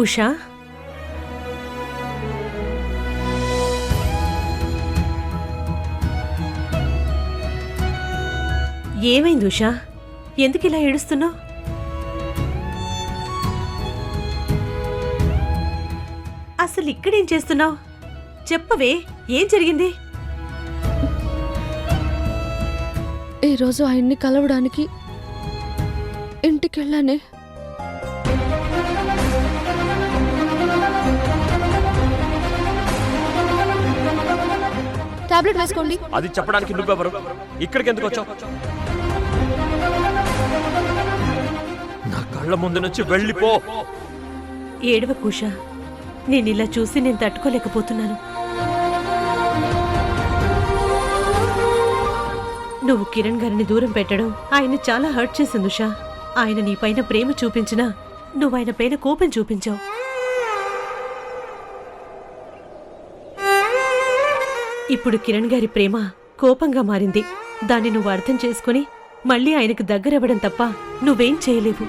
ఉషా, ఏమైంది ఉషా? ఎందుకు ఇలా ఏడుస్తున్నావు? అసలు ఇక్కడేం చేస్తున్నావు? చెప్పవే, ఏం జరిగింది? ఈరోజు ఆయన్ని కలవడానికి ఇంటికెళ్ళానే. టాబ్లెట్ వేసుకోండి. అది చెప్పడానికి నువ్వెవరు? ఇక్కడికి ఎందుకు వచ్చావు? నా కళ్ళ ముందు నుంచి వెళ్ళిపో. ఏడవకు ఉషా, నేనిలా చూసి నేను తట్టుకోలేకపోతున్నాను. నువ్వు కిరణ్ గారిని దూరం పెట్టడం ఆయన్ని చాలా హర్ట్ చేసింది ఉషా. ఆయన నీ పైన ప్రేమ చూపించినా నువ్వు ఆయన పైన కోపం చూపించావు. ఇప్పుడు కిరణ్ గారి ప్రేమ కోపంగా మారింది. దాన్ని నువ్వు అర్థం చేసుకుని మళ్ళీ ఆయనకు దగ్గరవ్వడం తప్ప నువ్వేం చేయలేవు.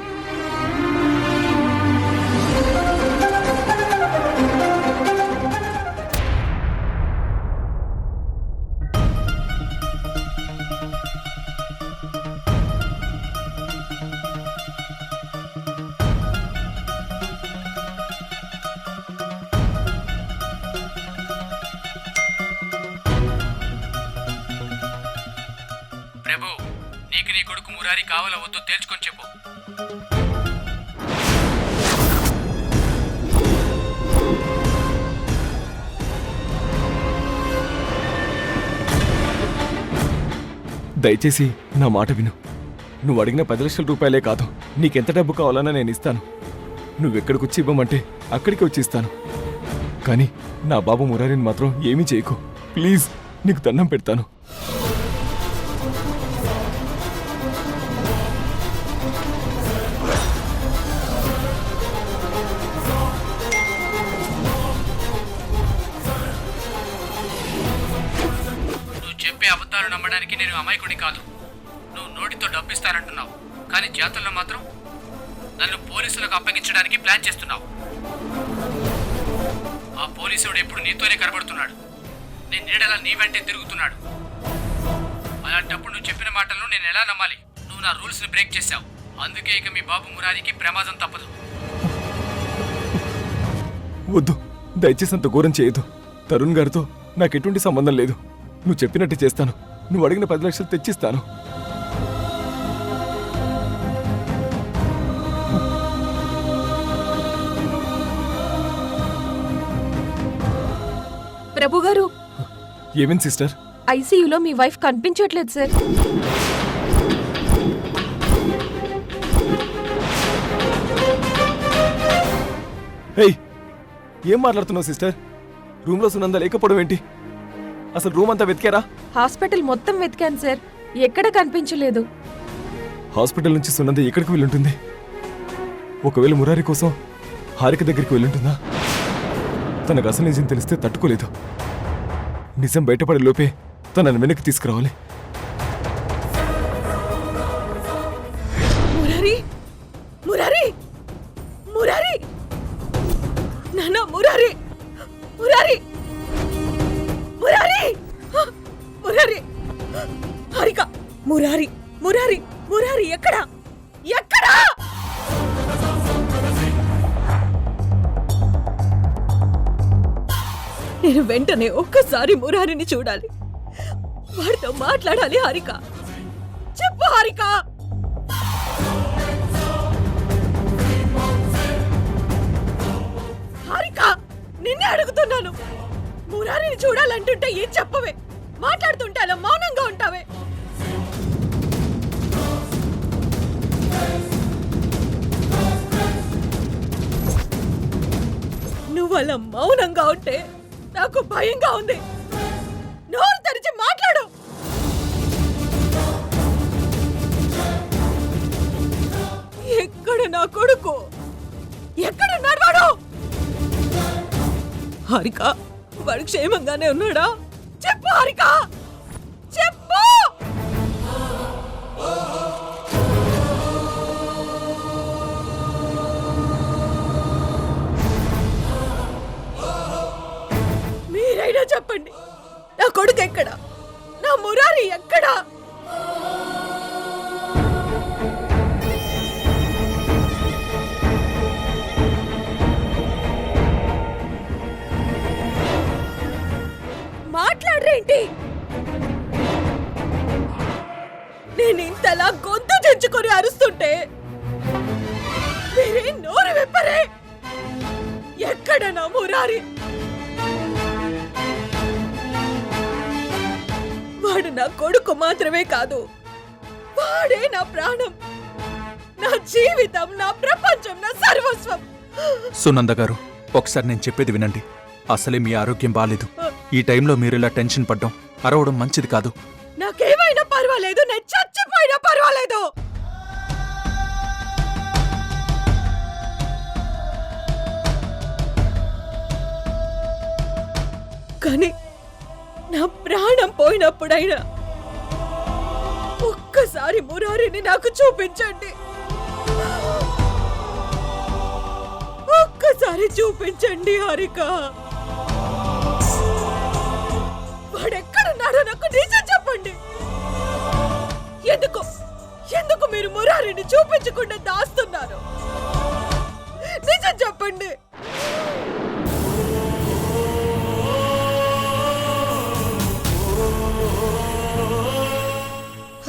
ప్రభు, నీకు నీ కొడుకు మురారి కావాలా వద్దు తేల్చుకొని చెప్పు. దయచేసి నా మాట విను. నువ్వు అడిగిన 10 లక్షల రూపాయలే కాదు, నీకెంత డబ్బు కావాలన్నా నేను ఇస్తాను. నువ్వెక్కడికి వచ్చి ఇవ్వమంటే అక్కడికి వచ్చి ఇస్తాను. కానీ నా బాబు మురారిని మాత్రం ఏమీ చేయకు ప్లీజ్. నీకు దండం పెడతాను. అబద్ధాలు నమ్మడానికి నేను అమాయకుడి కాదు. నువ్వు నోటితో డబ్బిస్తానంటున్నావు, కానీ చేతుల్లో మాత్రం నన్ను పోలీసులకు అప్పగించడానికి ప్లాన్ చేస్తున్నావు. ఆ పోలీసుడు ఎప్పుడు నీతోనే కనబడుతున్నాడు. నేను నీడలా నీ వెంటే తిరుగుతున్నాడు. అలాంటప్పుడు నువ్వు చెప్పిన మాటలను నేను ఎలా నమ్మాలి? నువ్వు నా రూల్స్ని బ్రేక్ చేశావు. అందుకే ఇక మీ బాబు మురారికి ప్రమాదం తప్పదు. వద్దు, దయచేసి అంత ఘోరం చేయొద్దు. తరుణ్ గారితో నాకు ఎటువంటి సంబంధం లేదు. నువ్వు చెప్పినట్టు చేస్తాను. నువ్వు అడిగిన 10 లక్షలు తెచ్చిస్తాను. ప్రభు గారు, ఏమేం సిస్టర్? ఐసీయూలో మీ వైఫ్ కనిపించట్లేదు సార్. హేయ్, ఏం మాట్లాడుతున్నావు సిస్టర్? రూమ్లో సునంద లేకపోవడం ఏంటి? అసలు రూమ్ అంతా వెతికారా? హాస్పిటల్ మొత్తం వెతికాను సార్, ఎక్కడ కనిపించలేదు. హాస్పిటల్ నుంచి సునంద ఎక్కడికి వెళ్ళుంటుంది? ఒకవేళ మురారి కోసం హారిక దగ్గరికి వెళ్ళుంటుందా? తనకు అసలు నిజం తెలిస్తే తట్టుకోలేదు. నిజం బయటపడే లోపే తనను వెనక్కి తీసుకురావాలి. మురారి, మురారి, మురారి, నాన్న మురారి, మురారి, మురారి, మురారి, హారిక, మురారి, మురారి, మురారి ఎక్కడా? ఎక్కడా? నేను వెంటనే ఒక్కసారి మురారిని చూడాలి. వాడితో మాట్లాడాలి. హారిక, చెప్పు హారిక. హారిక, నిన్నే అడుగుతున్నాను. మురారిని చూడాలంటుంటే ఏం చెప్పవే? మాట్లాడుతుంటే అలా మౌనంగా ఉంటావే? నువ్వు అలా మౌనంగా ఉంటే నాకు భయంగా ఉంది. నోరు తెరిచి మాట్లాడు. ఎక్కడ నా కొడుకు? ఎక్కడున్నాడు వాడు? హారిక, వాడు క్షేమంగానే ఉన్నాడా? చెప్పు హారిక, చెప్పు. చెప్పండి, నా కొడుకు ఎక్కడా? నా మురారి ఎక్కడా? మాట్లాడరేంటి? నేను ఇంతలా గొంతు చెంచుకొని అరుస్తుంటే మీరే నోరు విప్పరే. ఎక్కడ నా మురారి? వాడు నా కొడుకు మాత్రమే కాదు, వాడే నా ప్రాణం, నా జీవితం, నా ప్రపంచం, నా సర్వస్వం. సునంద గారు, ఒకసారి నేను చెప్పేది వినండి. అసలే మీ ఆరోగ్యం బాలేదు. ఈ టైంలో మీరు ఇలా టెన్షన్ పడ్డం, అరవడం మంచిది కాదు. నాకేమైనా పర్వాలేదు, నేను చచ్చిపోయినా పర్వాలేదు. కానీ నా ప్రాణం పోయినప్పుడైనా ఒక్కసారి మురారిని నాకు చూపించండి. ఒక్కసారి చూపించండి హారిక. వాడెక్కడున్నాడో నాకు నిజం చెప్పండి. ఎందుకు మీరు మురారిని చూపించకుండా దాస్తున్నారు? నిజం చెప్పండి.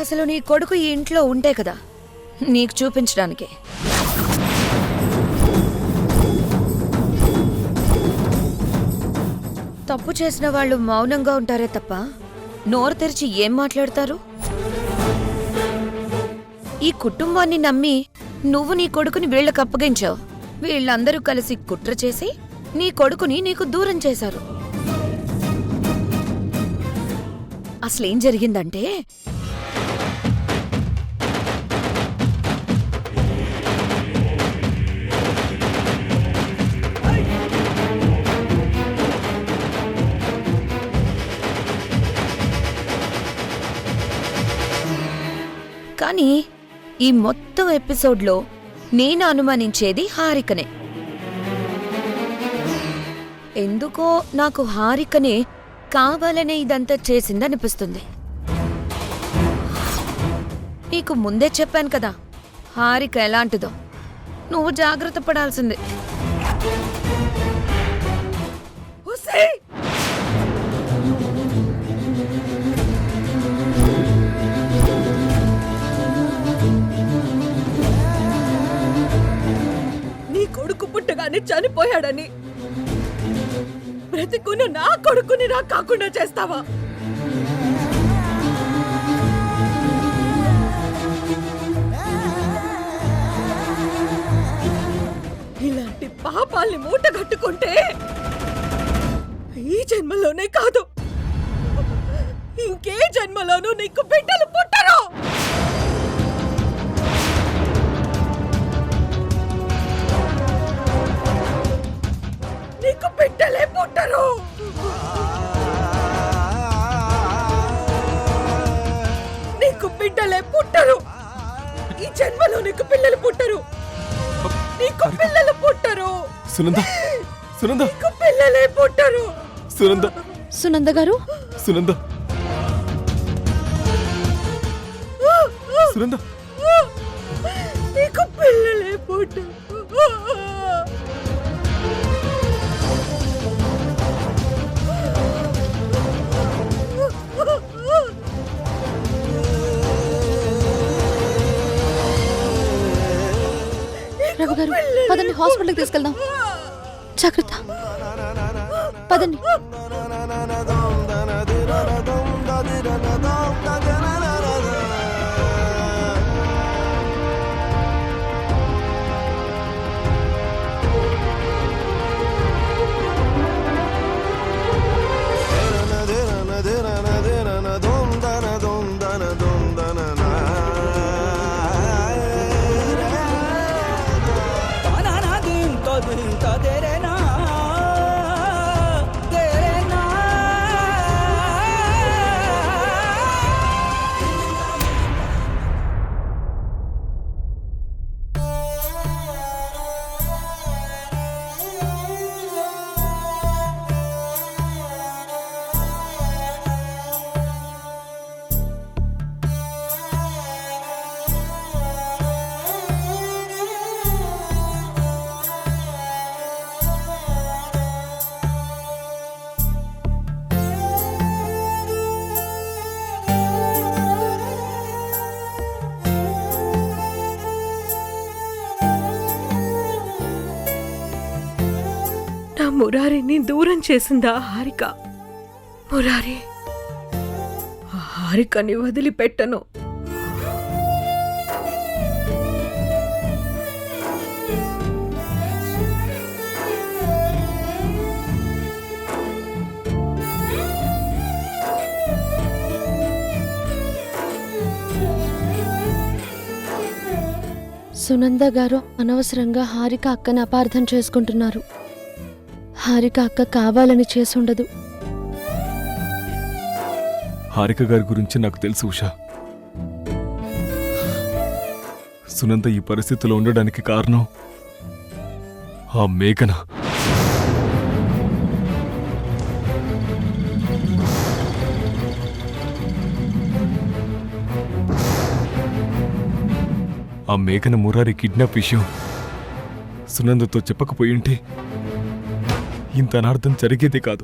అసలు నీ కొడుకు ఈ ఇంట్లో ఉంటే కదా నీకు చూపించడానికి. తప్పు చేసిన వాళ్ళు మౌనంగా ఉంటారే తప్ప నోరు తెరిచి ఏం మాట్లాడతారు? ఈ కుటుంబాన్ని నమ్మి నువ్వు నీ కొడుకుని వీళ్ళకి అప్పగించావు. వీళ్ళందరూ కలిసి కుట్ర చేసి నీ కొడుకుని నీకు దూరం చేశారు. అసలేం జరిగిందంటే, కానీ ఈ మొత్తం ఎపిసోడ్లో నేను అనుమానించేది హారికనే. ఎందుకో నాకు హారికనే కావాలనే ఇదంతా చేసిందనిపిస్తుంది. నీకు ముందే చెప్పాను కదా హారిక ఎలాంటిదో. నువ్వు జాగ్రత్త పడాల్సిందే. నీ కొడుకు పుట్టగానే చనిపోయాడని బ్రతికున్న నా కొడుకుని నాకు కాకుండా చేస్తావా? ఇలాంటి పాపాల్ని మూట కట్టుకుంటే ఈ జన్మలోనే కాదు, ఇంకే జన్మలోనూ నీకు బిడ్డలు పుట్టరు. నీకు బిడ్డలే పుట్టరు. నీకు బిడ్డలే పుట్టరు. ఈ జన్మలో నీకు పిల్లలు పుట్టరు. నీకు పిల్లలు పుట్టరు. సునంద, సునంద, నీకు పిల్లలే పుట్టరు. సునంద, సునంద గారు, సునంద, సునంద, నీకు పిల్లలే పుట్టరు. రఘు గారు, పదండి, హాస్పిటల్కి తీసుకెళ్దాం. జాగ్రత్త, పదండి. तेरे మురారిని దూరం చేసిందా హారిక? మురారి, ఆ హారికని వదిలిపెట్టను. సునంద గారు అనవసరంగా హారిక అక్కని అపార్థం చేసుకుంటున్నారు. హారిక అక్క కావాలని చేసుండదు. హారిక గారి గురించి నాకు తెలుసు ఉషా. సునంద ఈ పరిస్థితిలో ఉండడానికి కారణం ఆ మేఘన. ఆ మేఘన మురారి కిడ్నాప్ విషయం సునందతో చెప్పకపోయింటే ఇంత అనార్థం జరిగేదే కాదు.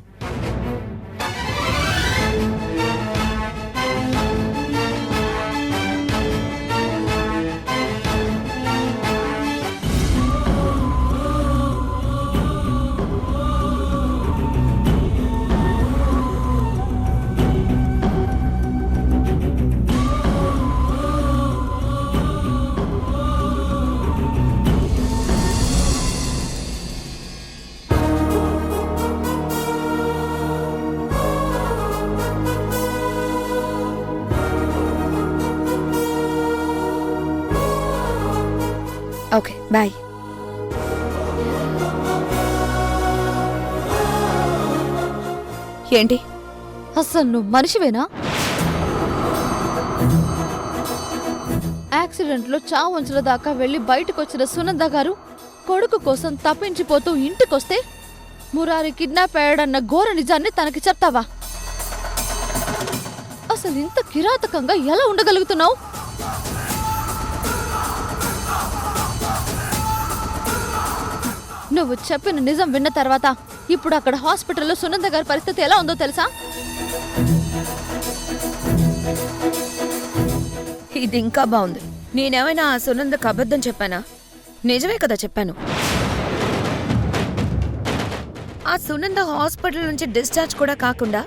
Okay, bye. ఏంటి? అస్సలు నువ్వు మనిషివేనా? యాక్సిడెంట్లో చావంచుల దాకా వెళ్లి బయటకొచ్చిన సునంద గారు కొడుకు కోసం తప్పించిపోతూ ఇంటికొస్తే మురారి కిడ్నాప్ అయ్యాడన్న ఘోర నిజాన్ని తనకి చెప్తావా? అసలు ఇంత కిరాతకంగా ఎలా ఉండగలుగుతున్నావు? నువ్వు చెప్పిన నిజం విన్న తర్వాత ఇప్పుడు అక్కడ హాస్పిటల్లో సునంద గారి పరిస్థితి ఎలా ఉందో తెలుసా? ఇది ఇంకా బాగుంది. నేనేమైనా ఆ సునందకు అబద్ధం చెప్పానా? నిజమే కదా చెప్పాను. ఆ సునంద హాస్పిటల్ నుంచి డిశ్చార్జ్ కూడా కాకుండా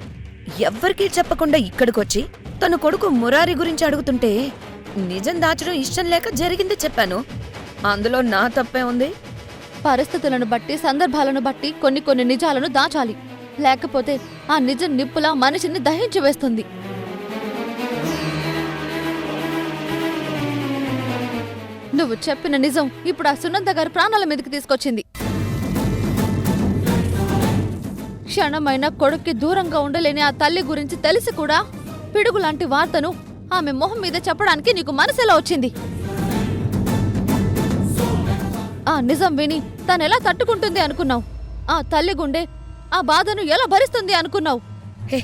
ఎవ్వరికీ చెప్పకుండా ఇక్కడికొచ్చి తన కొడుకు మురారి గురించి అడుగుతుంటే నిజం దాచడం ఇష్టం లేక జరిగింది చెప్పాను. అందులో నా తప్పే ఉంది? పరిస్థితులను బట్టి సందర్భాలను బట్టి కొన్ని నిజాలను దాచాలి. లేకపోతే ఆ నిజం నిప్పులా మనిషిని దహించి వేస్తుంది. నువ్వు చెప్పిన నిజం ఇప్పుడు ఆ సునంద గారి ప్రాణాల మీదకి తీసుకొచ్చింది. క్షణమైన కొడుక్కి దూరంగా ఉండలేని ఆ తల్లి గురించి తెలిసి కూడా పిడుగులాంటి వార్తను ఆమె మొహం మీద చెప్పడానికి నీకు మనసెలా వచ్చింది? ఆ నిజం విని తనెలా తట్టుకుంటుంది అనుకున్నావు? ఆ తల్లి గుండె ఆ బాధను ఎలా భరిస్తుంది అనుకున్నావు? హే,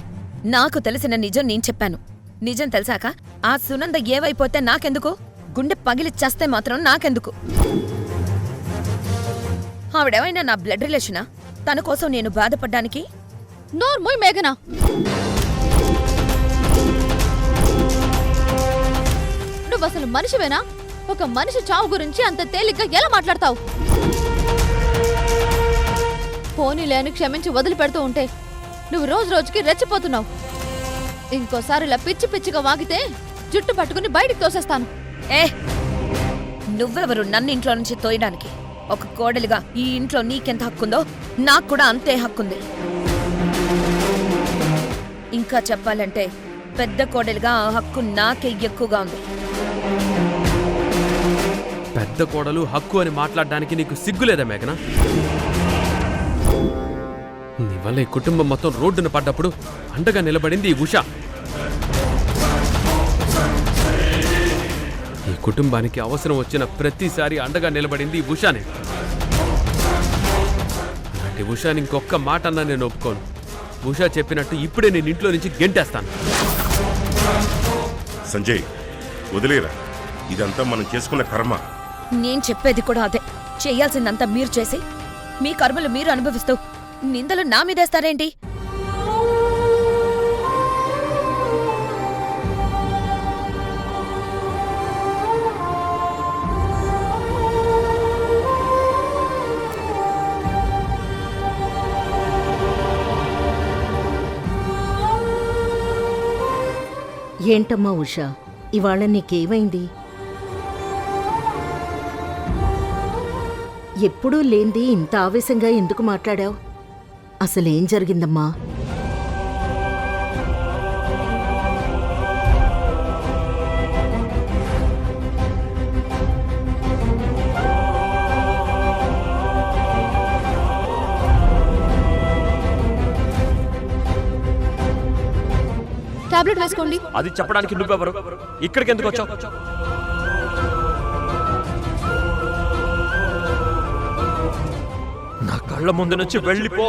నాకు తెలిసిన నిజం నేను చెప్పాను. నిజం తెలిసాక ఆ సునంద ఏవైపోతే నాకెందుకు? గుండె పగిలి చస్తే మాత్రం నాకెందుకు? ఆవిడేమైనా నా బ్లడ్ రిలేషనా? తన కోసం నేను బాధపడ్డానికి? నోర్మోయ్ మేఘనా, నువ్వసలు మనిషివేనా? ఒక మనిషి చావు గురించి అంత తేలిగ్గా ఎలా మాట్లాడతావు? పోనీలేని క్షమించి వదిలిపెడుతూ ఉంటే నువ్వు రోజు రోజుకి రెచ్చిపోతున్నావు. ఇంకోసారి ఇలా పిచ్చి పిచ్చిగా వాగితే జుట్టు పట్టుకుని బయటికి తోసేస్తాను. ఏ, నువ్వెవరు నన్ను ఇంట్లో నుంచి తోయడానికి? ఒక కోడలిగా ఈ ఇంట్లో నీకెంత హక్కుందో నాకు కూడా అంతే హక్కుంది. ఇంకా చెప్పాలంటే పెద్ద కోడలిగా ఆ హక్కు నాకే ఎక్కువగా ఉంది. పెద్ద కోడలు హక్కు అని మాట్లాడడానికి నీకు సిగ్గులేదా మేఘనా? నీ వల్ల ఈ కుటుంబం మొత్తం రోడ్డున పడ్డప్పుడు అండగా నిలబడింది ఈ ఉష. ఈ కుటుంబానికి అవసరం వచ్చిన ప్రతిసారి అండగా నిలబడింది ఈ ఉషానే. అలాంటి ఉషాని ఇంకొక్క మాట అన్నా నేను ఒప్పుకోను. ఉషా చెప్పినట్టు ఇప్పుడే నేను ఇంట్లో నుంచి గెంటేస్తాను. సంజయ్, వదిలేరా. ఇదంతా మనం చేసుకున్న కర్మ. నేను చెప్పేది కూడా అదే. చెయ్యాల్సిందంతా మీరు చేసి మీ కర్మలు మీరు అనుభవిస్తూ నిందలు నా మీదేస్తారేంటి? ఏంటమ్మా ఉషా, ఇవాళ నీకేమైంది? ఎప్పుడూ లేంది ఇంత ఆవేశంగా ఎందుకు మాట్లాడావు? అసలేం జరిగిందమ్మా? టాబ్లెట్ వేసుకోండి. అది చెప్పడానికి నువ్వెవరు? ఇక్కడికి ఎందుకు వచ్చావు? నా కళ్ళ ముందు నుంచి వెళ్ళిపో.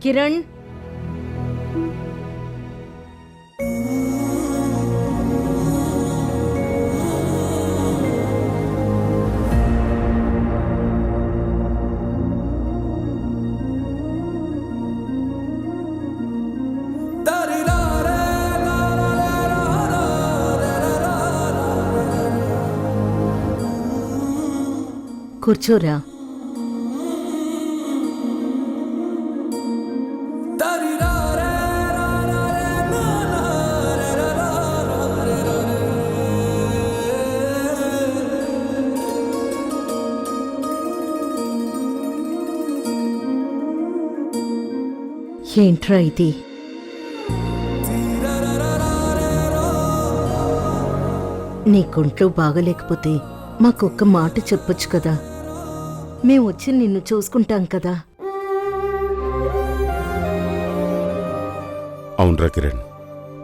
కిరణ్, కూర్చోరా. ఏంట్రా ఇది? నీకొంట్లో బాగలేకపోతే మాకొక్క మాట చెప్పొచ్చు కదా, మేం వచ్చి నిన్ను చూసుకుంటాం కదా. అవునరా కిరణ్,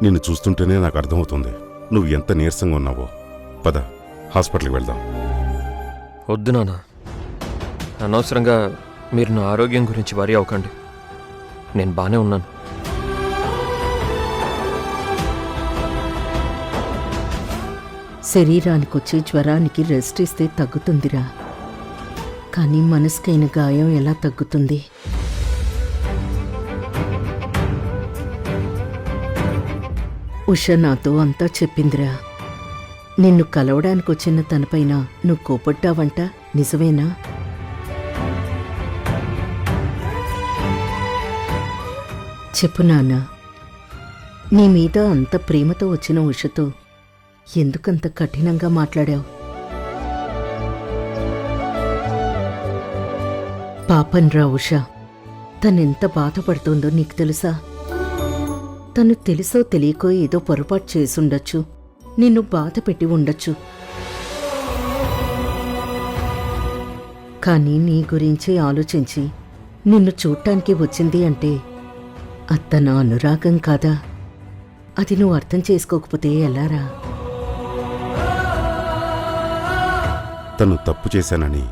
నిన్ను చూస్తుంటేనే నాకు అర్థమవుతుంది నువ్వు ఎంత నీరసంగా ఉన్నావో. పద, హాస్పిటల్కి వెళ్దాం. వద్దు నాన్న, అనవసరంగా మీరు నా ఆరోగ్యం గురించి వరి అవ్వకండి. నేను బాగానే ఉన్నాను. శరీరానికొచ్చే జ్వరానికి రెస్ట్ ఇస్తే తగ్గుతుందిరా, కానీ మనసుకైన గాయం ఎలా తగ్గుతుంది? ఉష నాతో అంతా చెప్పిందిరా. నిన్ను కలవడానికి వచ్చిన తనపైన నువ్వు కోపడ్డావంట, నిజమేనా? చెప్పు నాన్న, నీ మీద అంత ప్రేమతో వచ్చిన ఉషతో ఎందుకంత కఠినంగా మాట్లాడావు? పాపంరా ఉష, తనెంత బాధపడుతుందో నీకు తెలుసా? తను తెలుసో తెలియకో ఏదో పొరపాటు చేసుండొచ్చు, నిన్ను బాధ పెట్టి ఉండొచ్చు. కానీ నీ గురించి ఆలోచించి నిన్ను చూడటానికి వచ్చింది అంటే అత్తన అనురాగం కాదా? అది నువ్వు అర్థం చేసుకోకపోతే ఎలారా? తను తప్పు చేశానని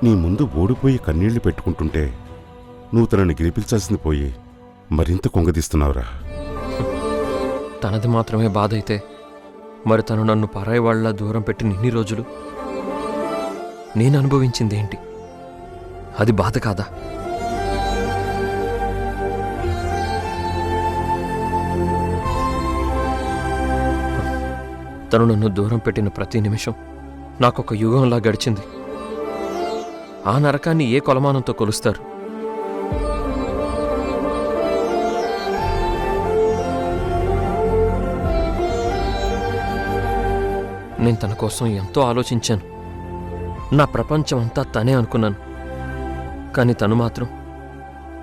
నీ ముందు ఓడిపోయి కన్నీళ్లు పెట్టుకుంటుంటే నువ్వు తనని గెలిపించాల్సింది పోయి మరింత కొంగదీస్తున్నావురా. తనది మాత్రమే బాధ అయితే మరి తను నన్ను పరాయి వాళ్ళ దూరం పెట్టిన ఇన్ని రోజులు నేను అనుభవించింది ఏంటి? అది బాధ కాదా? తను నన్ను దూరం పెట్టిన ప్రతి నిమిషం నాకొక యుగంలా గడిచింది. ఆ నరకాన్ని ఏ కొలమానంతో కొలుస్తారు? నేను తన కోసం ఎంతో ఆలోచించాను. నా ప్రపంచం అంతా తనే అనుకున్నాను. కానీ తను మాత్రం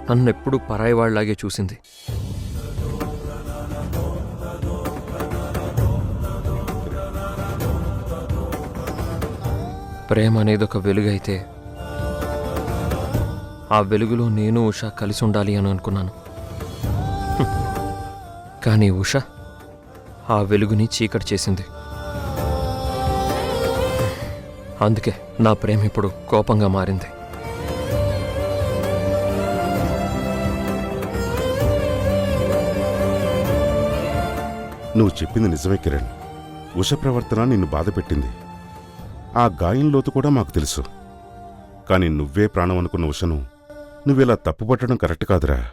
నన్నెప్పుడూ పరాయివాళ్లాగే చూసింది. ప్రేమ అనేది ఒక వెలుగైతే ఆ వెలుగులో నేను ఉషా కలిసి ఉండాలి అని అనుకున్నాను. కానీ ఉష ఆ వెలుగుని చీకటి చేసింది. అందుకే నా ప్రేమ ఇప్పుడు కోపంగా మారింది. నువ్వు చెప్పింది నిజమే కిరణ్. ఉష ప్రవర్తన నిన్ను బాధపెట్టింది. ఆ గాయం లోతు కూడా మాకు తెలుసు. కాని నువ్వే ప్రాణం అనుకున్న ఉషను నువ్విలా తప్పుపట్టడం కరెక్ట్ కాదురా.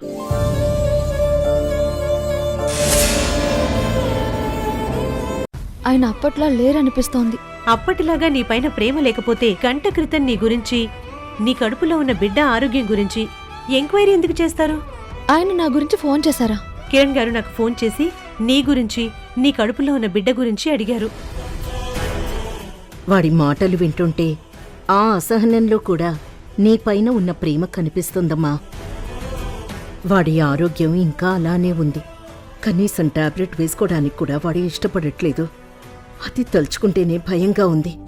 ఆయన అప్పట్లా లేరనిపిస్తోంది. అప్పటిలాగా నీపైన ప్రేమ లేకపోతే గంట క్రితం నీ గురించి, నీ కడుపులో ఉన్న బిడ్డ ఆరోగ్యం గురించి ఎంక్వైరీ ఎందుకు చేస్తారు? ఆయన నా గురించి ఫోన్ చేశారా? కిరణ్ గారు నాకు ఫోన్ చేసి నీ గురించి, నీ కడుపులో ఉన్న బిడ్డ గురించి అడిగారు. వాడి మాటలు వింటుంటే ఆ అసహనంలో కూడా నీపైన ఉన్న ప్రేమ కనిపిస్తుందమ్మా. వాడి ఆరోగ్యం ఇంకా అలానే ఉంది. కనీసం టాబ్లెట్ వేసుకోవడానికి కూడా వాడు ఇష్టపడట్లేదు. అది తలుచుకుంటేనే భయంగా ఉంది.